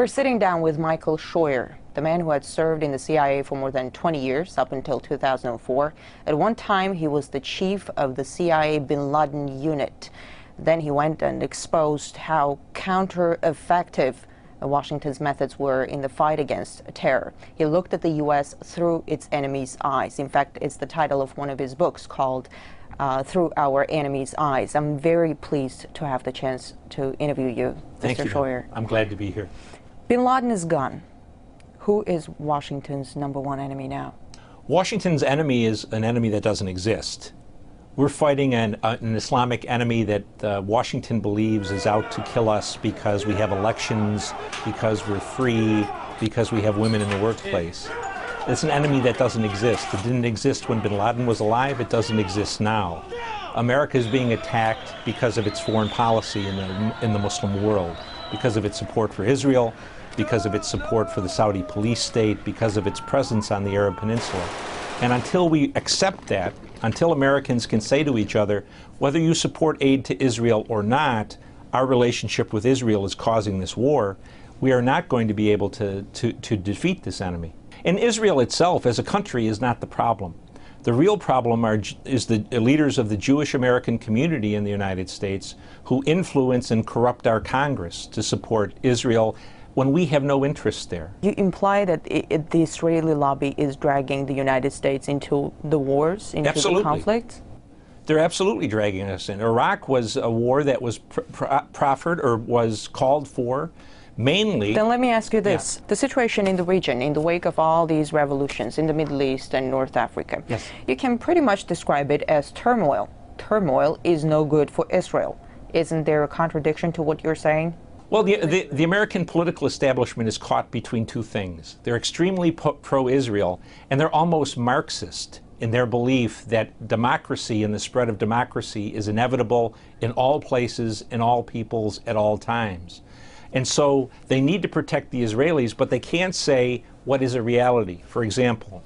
We're sitting down with Michael Scheuer, the man who had served in the CIA for more than 20 years, up until 2004. At one time, he was the chief of the CIA bin Laden unit. Then he went and exposed how counter-effective Washington's methods were in the fight against terror. He looked at the U.S. through its enemy's eyes. In fact, it's the title of one of his books called Through Our Enemy's Eyes. I'm very pleased to have the chance to interview you, Thank Mr. you. Scheuer. I'm glad to be here. Bin Laden is gone. Who is Washington's #1 enemy now? Washington's enemy is an enemy that doesn't exist. We're fighting an Islamic enemy that Washington believes is out to kill us because we have elections, because we're free, because we have women in the workplace. It's an enemy that doesn't exist. It didn't exist when bin Laden was alive. It doesn't exist now. America is being attacked because of its foreign policy in the Muslim world, because of its support for Israel, because of its support for the Saudi police state, because of its presence on the Arab Peninsula. And until we accept that, until Americans can say to each other, whether you support aid to Israel or not, our relationship with Israel is causing this war, we are not going to be able to defeat this enemy. And Israel itself as a country is not the problem. The real problem is the leaders of the Jewish American community in the United States who influence and corrupt our Congress to support Israel when we have no interest there. You imply that the Israeli lobby is dragging the United States into the wars, into the conflict? They're absolutely dragging us in. Iraq was a war that was proffered or was called for mainly. Then let me ask you this. Yeah. The situation in the region, in the wake of all these revolutions in the Middle East and North Africa, yes, you can pretty much describe it as turmoil. Turmoil is no good for Israel. Isn't there a contradiction to what you're saying? Well, the American political establishment is caught between two things. They're extremely pro-Israel, and they're almost Marxist in their belief that democracy and the spread of democracy is inevitable in all places, in all peoples, at all times. And so they need to protect the Israelis, but they can't say what is a reality. For example,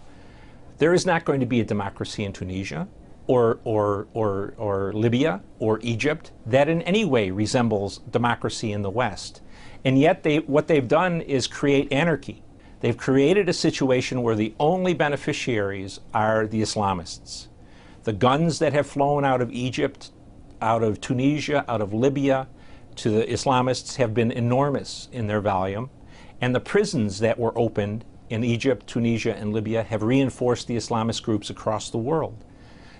there is not going to be a democracy in Tunisia, or Libya or Egypt that in any way resembles democracy in the West. And yet what they've done is create anarchy. They've created a situation where the only beneficiaries are the Islamists. The guns that have flown out of Egypt, out of Tunisia, out of Libya to the Islamists have been enormous in their volume. And the prisons that were opened in Egypt, Tunisia, and Libya have reinforced the Islamist groups across the world.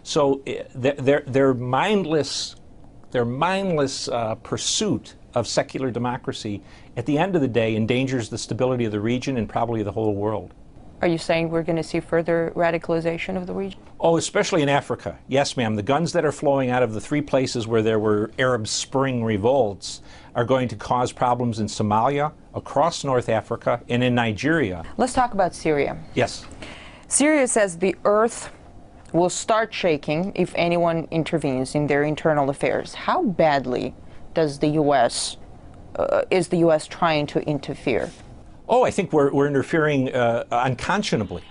So their mindless pursuit of secular democracy, at the end of the day, endangers the stability of the region and probably the whole world. Are you saying we're going to see further radicalization of the region? Oh, especially in Africa. Yes, ma'am. The guns that are flowing out of the three places where there were Arab Spring revolts are going to cause problems in Somalia, across North Africa, and in Nigeria. Let's talk about Syria. Yes. Syria says the earth will start shaking if anyone intervenes in their internal affairs. How badly does the U.S. Is the U.S. trying to interfere? Oh, I think we're interfering unconscionably.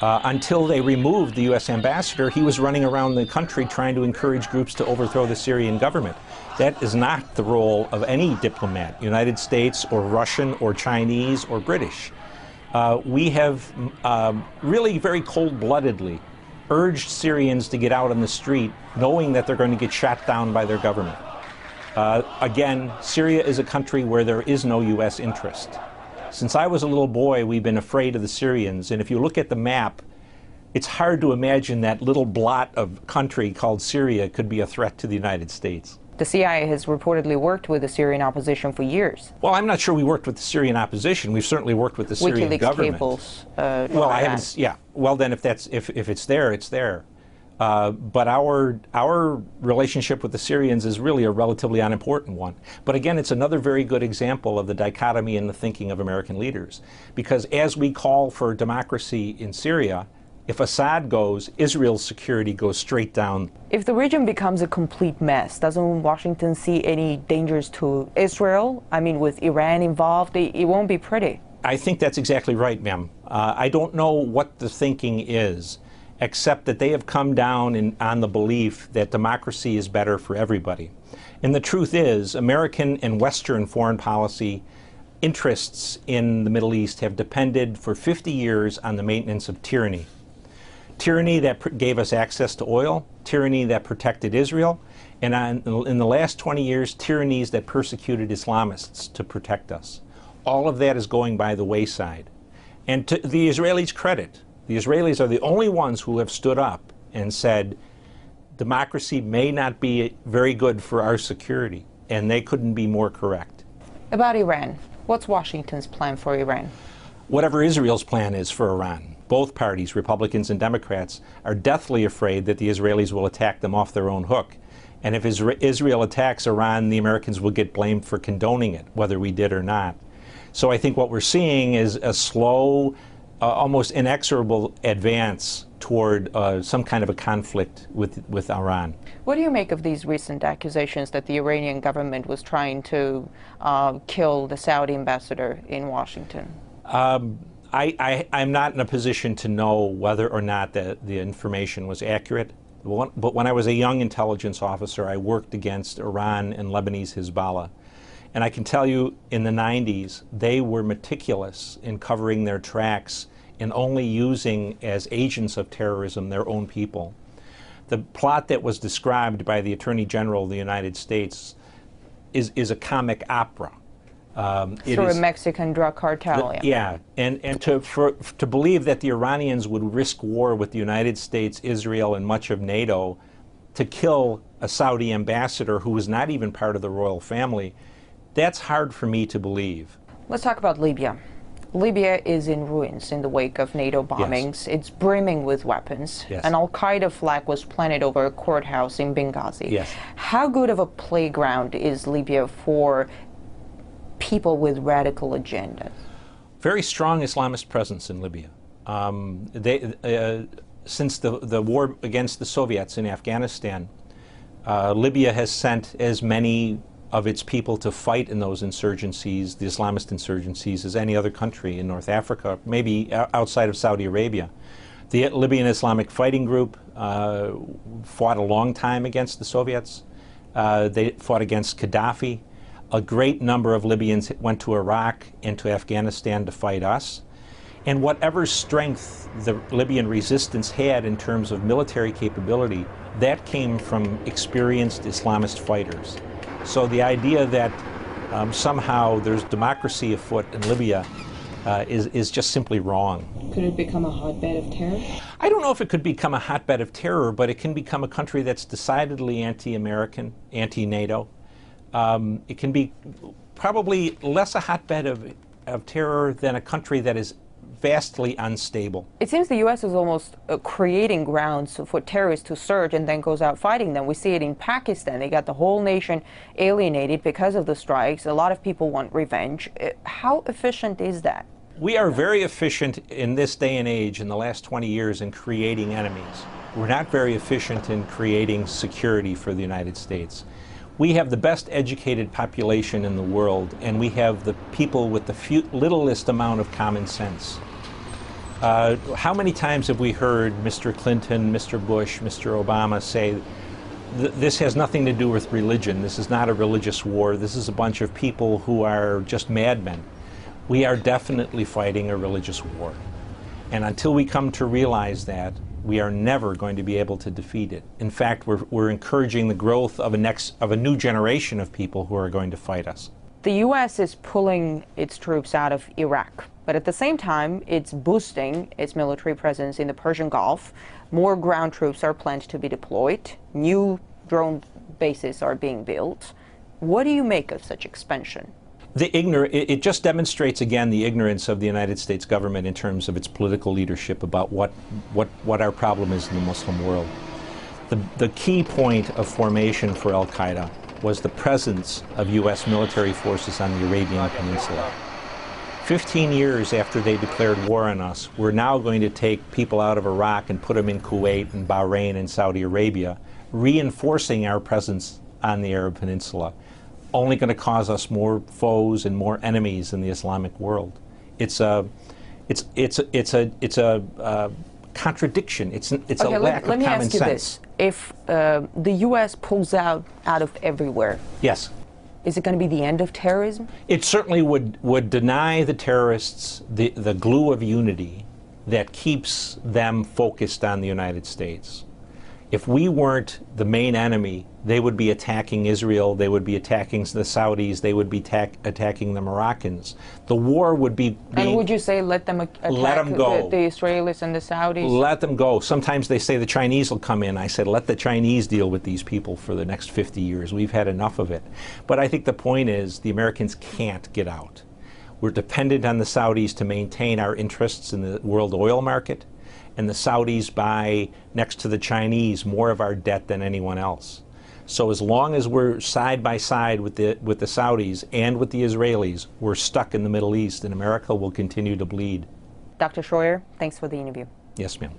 Until they removed the U.S. ambassador, he was running around the country trying to encourage groups to overthrow the Syrian government. That is not the role of any diplomat, United States or Russian or Chinese or British. We have really very cold-bloodedly urged Syrians to get out on the street, knowing that they're going to get shot down by their government. Again, Syria is a country where there is no U.S. interest. Since I was a little boy, we've been afraid of the Syrians, and if you look at the map, it's hard to imagine that little blot of country called Syria could be a threat to the United States. The CIA has reportedly worked with the Syrian opposition for years. Well, I'm not sure we worked with the Syrian opposition. We've certainly worked with the Syrian WikiLeaks government. Cables, well, I haven't. Yeah. Well, then, if it's there, it's there. But our relationship with the Syrians is really a relatively unimportant one. But again, it's another very good example of the dichotomy in the thinking of American leaders. Because as we call for democracy in Syria, if Assad goes, Israel's security goes straight down. If the region becomes a complete mess, doesn't Washington see any dangers to Israel? I mean, with Iran involved, it won't be pretty. I think that's exactly right, ma'am. I don't know what the thinking is, except that they have come down on the belief that democracy is better for everybody. And the truth is, American and Western foreign policy interests in the Middle East have depended for 50 years on the maintenance of tyranny. Tyranny that gave us access to oil, tyranny that protected Israel, and in the last 20 years, tyrannies that persecuted Islamists to protect us. All of that is going by the wayside. And to the Israelis' credit, the Israelis are the only ones who have stood up and said, democracy may not be very good for our security, and they couldn't be more correct. About Iran, what's Washington's plan for Iran? Whatever Israel's plan is for Iran. Both parties, Republicans and Democrats, are deathly afraid that the Israelis will attack them off their own hook. And if Israel attacks Iran, the Americans will get blamed for condoning it, whether we did or not. So I think what we're seeing is a slow, almost inexorable advance toward some kind of a conflict with Iran. What do you make of these recent accusations that the Iranian government was trying to kill the Saudi ambassador in Washington? I'm not in a position to know whether or not the information was accurate. But when I was a young intelligence officer, I worked against Iran and Lebanese Hezbollah. And I can tell you, in the 90s, they were meticulous in covering their tracks and only using as agents of terrorism their own people. The plot that was described by the Attorney General of the United States is a comic opera. Through a Mexican drug cartel. Yeah, and to believe that the Iranians would risk war with the United States, Israel, and much of NATO to kill a Saudi ambassador who was not even part of the royal family, that's hard for me to believe. Let's talk about Libya. Libya is in ruins in the wake of NATO bombings. Yes. It's brimming with weapons. Yes. An Al-Qaeda flag was planted over a courthouse in Benghazi. Yes. How good of a playground is Libya for people with radical agendas? Very strong Islamist presence in Libya. Since the war against the Soviets in Afghanistan, Libya has sent as many of its people to fight in those insurgencies, the Islamist insurgencies, as any other country in North Africa, maybe outside of Saudi Arabia. The Libyan Islamic Fighting Group fought a long time against the Soviets. They fought against Gaddafi. A great number of Libyans went to Iraq and to Afghanistan to fight us. And whatever strength the Libyan resistance had in terms of military capability, that came from experienced Islamist fighters. So the idea that somehow there's democracy afoot in Libya is just simply wrong. Could it become a hotbed of terror? I don't know if it could become a hotbed of terror, but it can become a country that's decidedly anti-American, anti-NATO. It can be probably less a hotbed of terror than a country that is vastly unstable. It seems the U.S. is almost creating grounds for terrorists to surge and then goes out fighting them. We see it in Pakistan. They got the whole nation alienated because of the strikes. A lot of people want revenge. How efficient is that? We are very efficient in this day and age, in the last 20 years, in creating enemies. We're not very efficient in creating security for the United States. We have the best educated population in the world, and we have the people with the littlest amount of common sense. How many times have we heard Mr. Clinton, Mr. Bush, Mr. Obama say, this has nothing to do with religion, this is not a religious war, this is a bunch of people who are just madmen. We are definitely fighting a religious war. And until we come to realize that, we are never going to be able to defeat it. In fact, we're encouraging the growth of a new generation of people who are going to fight us. The U.S. is pulling its troops out of Iraq, but at the same time, it's boosting its military presence in the Persian Gulf. More ground troops are planned to be deployed. New drone bases are being built. What do you make of such expansion? It just demonstrates again the ignorance of the United States government in terms of its political leadership about what our problem is in the Muslim world. The key point of formation for Al-Qaeda was the presence of U.S. military forces on the Arabian Peninsula. 15 years after they declared war on us, we're now going to take people out of Iraq and put them in Kuwait and Bahrain and Saudi Arabia, reinforcing our presence on the Arab Peninsula. Only going to cause us more foes and more enemies in the Islamic world. It's a contradiction. It's a lack of common sense. Let me ask you this: if the U.S. pulls out of everywhere, yes, Is it going to be the end of terrorism? It certainly would deny the terrorists the glue of unity that keeps them focused on the United States. If we weren't the main enemy, they would be attacking Israel, they would be attacking the Saudis, they would be attacking the Moroccans. The war would be And would you say let them attack go. The Israelis and the Saudis? Let them go. Sometimes they say the Chinese will come in. I said, let the Chinese deal with these people for the next 50 years. We've had enough of it. But I think the point is the Americans can't get out. We're dependent on the Saudis to maintain our interests in the world oil market, and the Saudis buy, next to the Chinese, more of our debt than anyone else. So as long as we're side by side with the Saudis and with the Israelis, we're stuck in the Middle East, and America will continue to bleed. Dr. Scheuer, thanks for the interview. Yes, ma'am.